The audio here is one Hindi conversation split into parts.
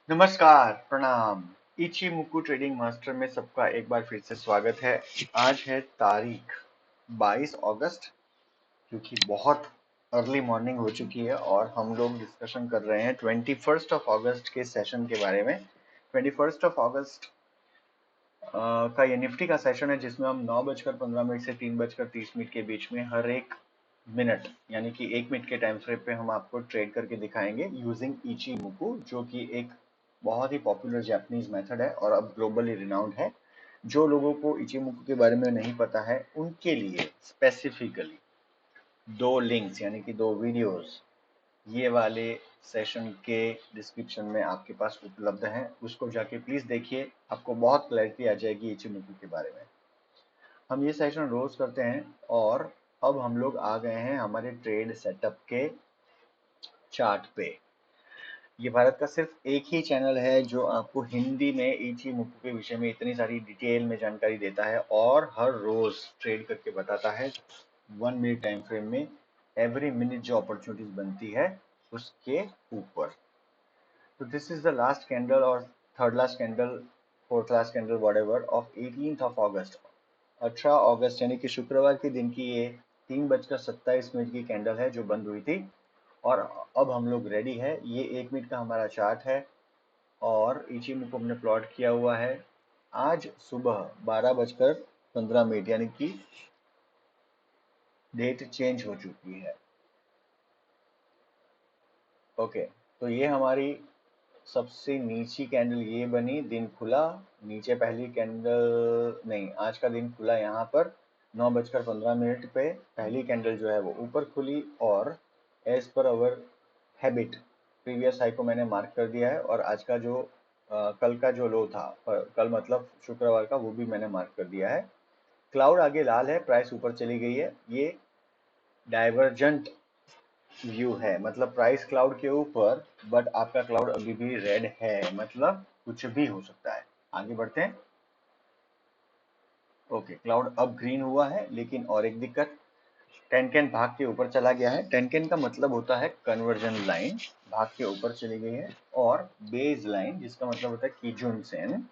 नमस्कार, प्रणाम। इचिमुकु ट्रेडिंग मास्टर में सबका एक बार फिर से स्वागत है। आज है तारीख 22 अगस्त, क्योंकि बहुत अर्ली मॉर्निंग हो चुकी है और हम लोग डिस्कशन कर रहे हैं 21st ऑफ अगस्त के सेशन के बारे में। 21st ऑफ अगस्त का ये निफ्टी का सेशन है, जिसमें हम 9:15 से 3:30 के बीच में हर एक मिनट यानी कि 1 मिनट के टाइम फ्रेम पे हम आपको ट्रेड करके दिखाएंगे यूजिंग इचिमुकु, जो कि एक बहुत ही पॉपुलर जापानीज मेथड है और अब ग्लोबली रिनाउंड है। जो लोगों को इचिमुकु के बारे में नहीं पता है उनके लिए स्पेसिफिकली दो लिंक्स यानी कि दो वीडियोस ये वाले सेशन के डिस्क्रिप्शन में आपके पास उपलब्ध हैं। उसको जाके प्लीज देखिए, आपको बहुत क्लैरिटी आ जाएगी इचिमुकु के बारे में। हम ये सेशन रोज करते हैं और अब हम लोग आ गए हैं हमारे ट्रेड सेटअप के चार्ट पे। ये भारत का सिर्फ एक ही चैनल है जो आपको हिंदी में इचिमुकु के विषय में इतनी सारी डिटेल में जानकारी देता है और हर रोज ट्रेड करके बताता है 1 मिनट टाइम फ्रेम में एवरी मिनट जो अपॉर्चुनिटीज बनती है उसके ऊपर। तो this is the last candle और third last candle, fourth last candle whatever of 18th of August. 18 अगस्त यानी कि शुक्रवार के दिन की ये 3:27 की कैंडल है जो बंद हुई थी। और अब हम लोग रेडी है। ये 1 मिनट का हमारा चार्ट है और इचिमुकु को हमने प्लॉट किया हुआ है। आज सुबह 12:15 यानी कि डेट चेंज हो चुकी है। ओके, तो ये हमारी सबसे नीची कैंडल ये बनी, दिन खुला नीचे। पहली कैंडल नहीं, आज का दिन खुला यहाँ पर 9:15 पे। पहली कैंडल जो है वो ऊपर खुली और एज पर अवर हैबिट प्रीवियस हाई को मैंने मार्क कर दिया है और आज का जो कल का जो लो था, कल मतलब शुक्रवार का, वो भी मैंने मार्क कर दिया है। क्लाउड आगे लाल है, प्राइस ऊपर चली गई है। ये डाइवर्जेंट व्यू है, मतलब प्राइस क्लाउड के ऊपर बट आपका क्लाउड अभी भी रेड है, मतलब कुछ भी हो सकता है। आगे बढ़ते हैं। ओके, क्लाउड अब ग्रीन हुआ है, लेकिन और एक दिक्कत, टेनकेन भाग के ऊपर चला गया है। टेनकेन का मतलब होता है कन्वर्जन लाइन, भाग के ऊपर चली गई है। और बेस लाइन जिसका मतलब होता है कीजुन सेन,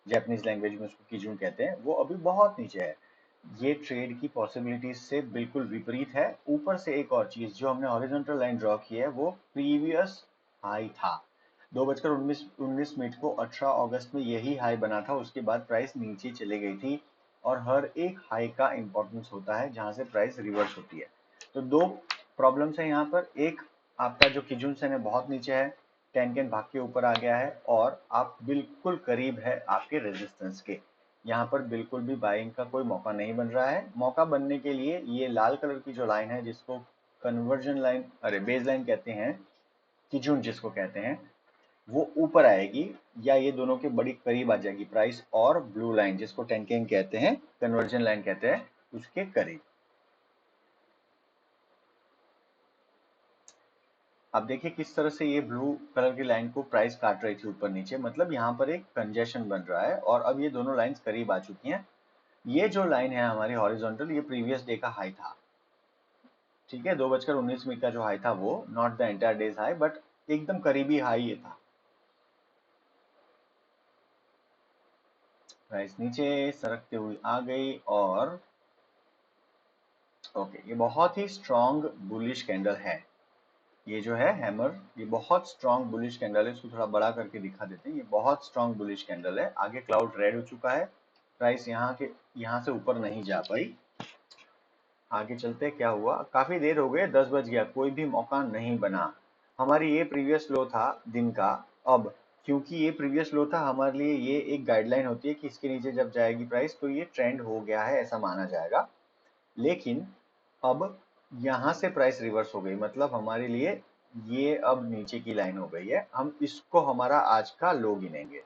जापानीज लैंग्वेज में उसको कीजुन कहते हैं, वो अभी बहुत नीचे है। ये ट्रेड की पॉसिबिलिटीज से बिल्कुल विपरीत है। ऊपर से एक और चीज, जो हमने हॉरिजॉन्टल लाइन ड्रॉ की है वो प्रीवियस हाई था। 2:19 को 18 अगस्त में यही हाई बना था। उसके बाद प्राइस नीचे चली गई थी और हर एक हाई का इंपॉर्टेंस होता है जहां से प्राइस रिवर्स होती है। तो दो प्रॉब्लम्स है यहाँ पर। एक, आपका जो किजुन सेन है बहुत नीचे है, टेनकेन भाग के ऊपर आ गया है और आप बिल्कुल करीब है आपके रेजिस्टेंस के। यहाँ पर बिल्कुल भी बाइंग का कोई मौका नहीं बन रहा है। मौका बनने के लिए ये लाल कलर की जो लाइन है, जिसको कन्वर्जन लाइन, अरे बेस लाइन कहते हैं, किजुन जिसको कहते हैं, वो ऊपर आएगी या ये दोनों के बड़ी करीब आ जाएगी प्राइस, और ब्लू लाइन जिसको टेनकेन कहते हैं, कन्वर्जन लाइन कहते हैं, उसके करीब। अब देखिए किस तरह से ये ब्लू कलर की लाइन को प्राइस काट रही थी ऊपर नीचे, मतलब यहाँ पर एक कंजेशन बन रहा है और अब ये दोनों लाइंस करीब आ चुकी हैं। ये जो लाइन है हमारी हॉरिजॉन्टल, ये प्रीवियस डे का हाई था। ठीक है, 2:19 का जो हाई था वो not the entire days high, but एकदम करीबी हाई ये था। प्राइस नीचे सरकते हुए आ गई और ओके, ये बहुत ही स्ट्रॉन्ग बुलिश कैंडल है। ये जो है हैमर, ये बहुत स्ट्रॉन्ग बुलिश कैंडल है। इसको थोड़ा बड़ा करके दिखा देते हैं। ये बहुत स्ट्रॉन्ग बुलिश कैंडल है। आगे क्लाउड रेड हो चुका है, प्राइस यहाँ से ऊपर नहीं जा पाई। आगे चलते क्या हुआ, काफी देर हो गई, 10 बज गया, कोई भी मौका नहीं बना। हमारी ये प्रीवियस लो था दिन का। अब क्योंकि ये प्रीवियस लो था, हमारे लिए ये एक गाइडलाइन होती है कि इसके नीचे जब जाएगी प्राइस तो ये ट्रेंड हो गया है, ऐसा माना जाएगा। लेकिन अब यहाँ से प्राइस रिवर्स हो गई, मतलब हमारे लिए ये अब नीचे की लाइन हो गई है। हम इसको हमारा आज का लो गिनेंगे।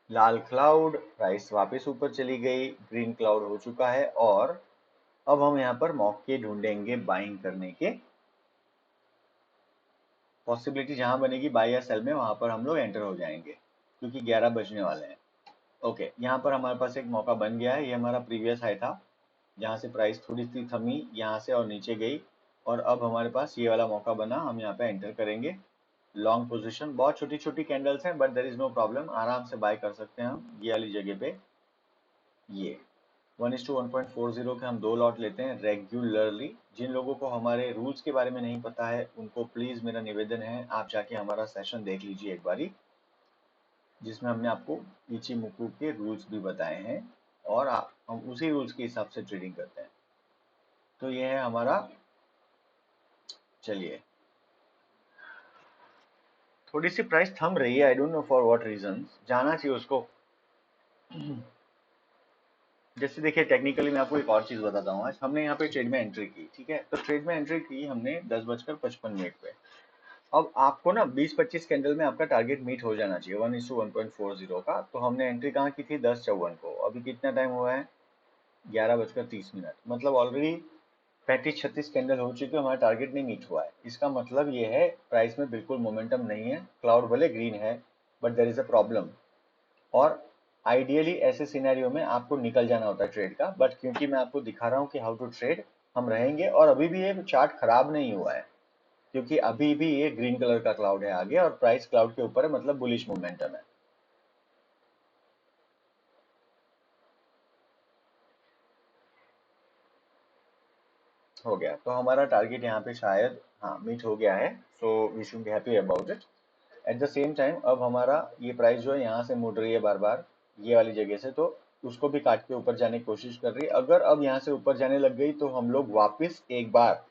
लाल क्लाउड, प्राइस वापस ऊपर चली गई, ग्रीन क्लाउड हो चुका है और अब हम यहाँ पर मौके ढूंढेंगे बाइंग करने के। पॉसिबिलिटी जहां बनेगी बाय या सेल में, वहां पर हम लोग एंटर हो जाएंगे, क्योंकि 11 बजने वाले हैं। ओके, यहाँ पर हमारे पास एक मौका बन गया है। ये हमारा प्रीवियस हाई था, जहाँ से प्राइस थोड़ी सी थमी यहाँ से और नीचे गई, और अब हमारे पास ये वाला मौका बना, हम यहाँ पे एंटर करेंगे। लॉन्ग पोजीशन, बहुत छोटी छोटी कैंडल्स हैं but there is no problem, आराम से बाय कर सकते हैं हम ये वाली जगह पे। ये 1:1.40 के हम 2 लॉट लेते हैं रेगुलरली। जिन लोगों को हमारे रूल्स के बारे में नहीं पता है उनको प्लीज मेरा निवेदन है आप जाके हमारा सेशन देख लीजिए एक बारी, जिसमें हमने आपको इचिमोकू के रूल्स भी बताए हैं और हम उसी रूल्स के हिसाब से ट्रेडिंग करते हैं। तो ये है हमारा, चलिए थोड़ी सी प्राइस थम रही है, I don't know for what reason, जाना चाहिए उसको। जैसे देखिए टेक्निकली मैं आपको एक और चीज बताता हूँ। आज हमने यहाँ पे ट्रेड में एंट्री की, ठीक है, तो ट्रेड में एंट्री की हमने 10:55 पे। अब आपको ना 20-25 कैंडल में आपका टारगेट मीट हो जाना चाहिए 1:1.40 का। तो हमने एंट्री कहाँ की थी, 10:54 को। अभी कितना टाइम हुआ है, 11:30, मतलब ऑलरेडी 35-36 कैंडल हो चुके, हमारा टारगेट नहीं मीट हुआ है। इसका मतलब ये है प्राइस में बिल्कुल मोमेंटम नहीं है, क्लाउड भले ग्रीन है but there is a problem. और आइडियली ऐसे सिनेरियो में आपको निकल जाना होता है ट्रेड का, बट क्योंकि मैं आपको दिखा रहा हूँ कि हाउ टू ट्रेड, हम रहेंगे। और अभी भी ये चार्ट खराब नहीं हुआ है क्योंकि अभी भी ये ग्रीन कलर का क्लाउड है आगे और प्राइस क्लाउड के ऊपर है, मतलब बुलिश मोमेंटम है। हो गया, तो हमारा टारगेट यहाँ पे शायद हाँ मीट हो गया है, so we should be happy about it. At the same time अब हमारा ये प्राइस जो है यहाँ से मुड़ रही है बार बार ये वाली जगह से, तो उसको भी काट के ऊपर जाने की कोशिश कर रही है। अगर अब यहाँ से ऊपर जाने लग गई तो हम लोग वापस एक बार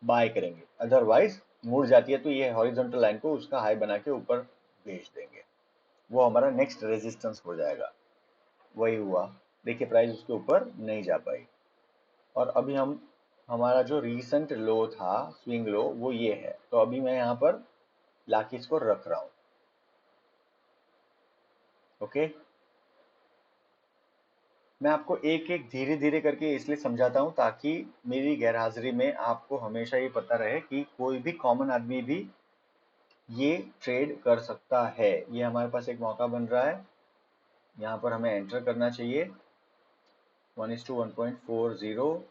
बाय करेंगे, अदरवाइज मुड़ जाती है तो ये हॉरिजॉन्टल लाइन को उसका हाई बना के ऊपर भेज देंगे, वो हमारा नेक्स्ट रेजिस्टेंस हो जाएगा। वही हुआ, देखिए प्राइस उसके ऊपर नहीं जा पाई। और अभी हम हमारा जो रीसेंट लो था स्विंग लो वो ये है, तो अभी मैं यहाँ पर लाके इसको रख रहा हूँ। ओके, मैं आपको एक एक धीरे धीरे करके इसलिए समझाता हूँ ताकि मेरी गैरहाजिरी में आपको हमेशा ये पता रहे कि कोई भी कॉमन आदमी भी ये ट्रेड कर सकता है। ये हमारे पास एक मौका बन रहा है, यहाँ पर हमें एंटर करना चाहिए 1:1.40।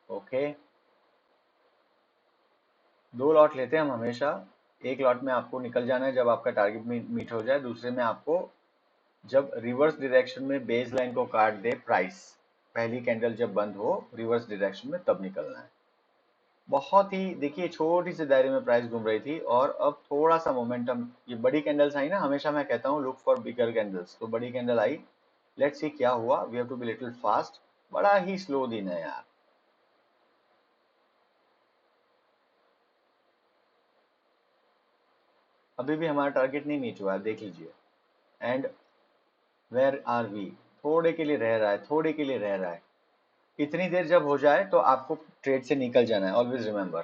ओके, 2 लॉट लेते हैं हम हमेशा। एक लॉट में आपको निकल जाना है जब आपका टारगेट मीट हो जाए, दूसरे में आपको जब रिवर्स डायरेक्शन में बेस लाइन को काट दे प्राइस, पहली कैंडल जब बंद हो रिवर्स डायरेक्शन में, तब निकलना है। बहुत ही देखिए छोटी से दायरे में प्राइस घूम रही थी और अब थोड़ा सा मोमेंटम, ये बड़ी कैंडल्स आई ना, हमेशा मैं कहता हूँ लुक फॉर बिगर कैंडल्स, तो बड़ी कैंडल आई। लेट्स सी क्या हुआ, we have to be little fast. बड़ा ही स्लो दिन है यार। अभी भी हमारा टारगेट नहीं मीट हुआ है, देख लीजिए। एंड वेयर आर वी, थोड़े के लिए रह रहा है, थोड़े के लिए रह रहा है। इतनी देर जब हो जाए तो आपको ट्रेड से निकल जाना है, always remember.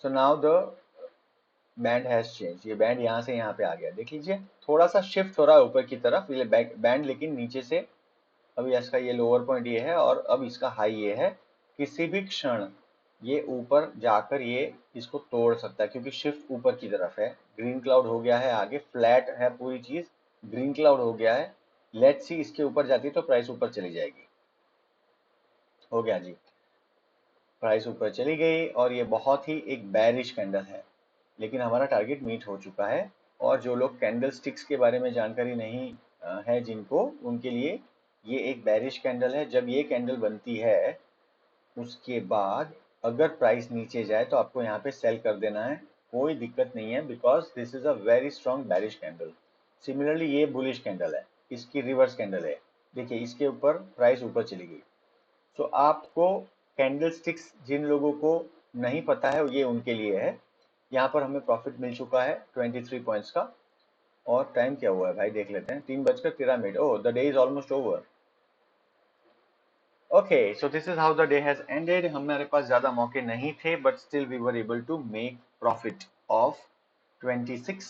So now the band has change, ये बैंड यहाँ से यहाँ पे आ गया, देख लीजिए थोड़ा सा शिफ्ट हो रहा है ऊपर की तरफ ये बैंड, लेकिन नीचे से अभी इसका ये लोअर पॉइंट ये है और अब इसका हाई ये है। किसी भी क्षण ये ऊपर जाकर ये इसको तोड़ सकता है क्योंकि शिफ्ट ऊपर की तरफ है। ग्रीन क्लाउड हो गया है, आगे फ्लैट है पूरी चीज, ग्रीन क्लाउड हो गया है। लेट्स सी इसके ऊपर जाती है तो प्राइस ऊपर चली जाएगी। हो गया जी, प्राइस ऊपर चली गई और ये बहुत ही एक बैरिश कैंडल है, लेकिन हमारा टारगेट मीट हो चुका है। और जो लोग कैंडल स्टिक्स के बारे में जानकारी नहीं है जिनको, उनके लिए ये एक बैरिश कैंडल है। जब ये कैंडल बनती है उसके बाद अगर प्राइस नीचे जाए तो आपको यहाँ पे सेल कर देना है, कोई दिक्कत नहीं है, because this is a very strong बैरिश candle. Similarly ये बुलिश कैंडल है, इसकी रिवर्स कैंडल है, देखिए इसके ऊपर प्राइस ऊपर चली गई। तो आपको कैंडल स्टिक्स जिन लोगों को नहीं पता है ये उनके लिए है। यहाँ पर हमें प्रॉफिट मिल चुका है 23 पॉइंट्स का। और टाइम क्या हुआ है भाई देख लेते हैं, 3:13। Oh, the day is almost over. Okay, so this is how the day has ended. हमारे पास ज्यादा मौके नहीं थे but still we were able to make profit of 26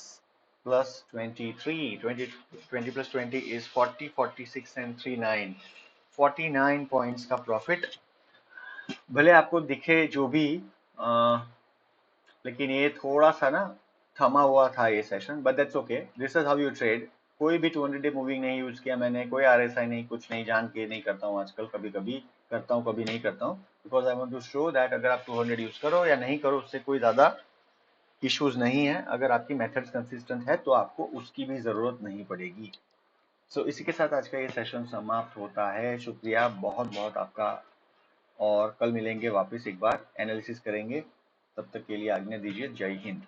plus 23, 20 plus 20 is 40, 46 and 39, 49 points का प्रॉफिट। भले आपको दिखे जो भी, लेकिन ये थोड़ा सा ना थमा हुआ था ये session, but that's okay, this is how you trade. कोई भी 200 डे मूविंग नहीं यूज किया मैंने, कोई RSI नहीं, कुछ नहीं, जान के नहीं करता हूँ आजकल, कभी कभी करता हूँ कभी नहीं करता हूँ, because I want to show that अगर आप 200 यूज करो या नहीं करो उससे कोई ज्यादा इश्यूज नहीं है। अगर आपकी मेथड्स कंसिस्टेंट है तो आपको उसकी भी जरूरत नहीं पड़ेगी। सो इसी के साथ आज का ये सेशन समाप्त होता है। शुक्रिया बहुत बहुत आपका, और कल मिलेंगे वापस, एक बार एनालिसिस करेंगे। तब तक के लिए आज्ञा दीजिए। जय हिंद।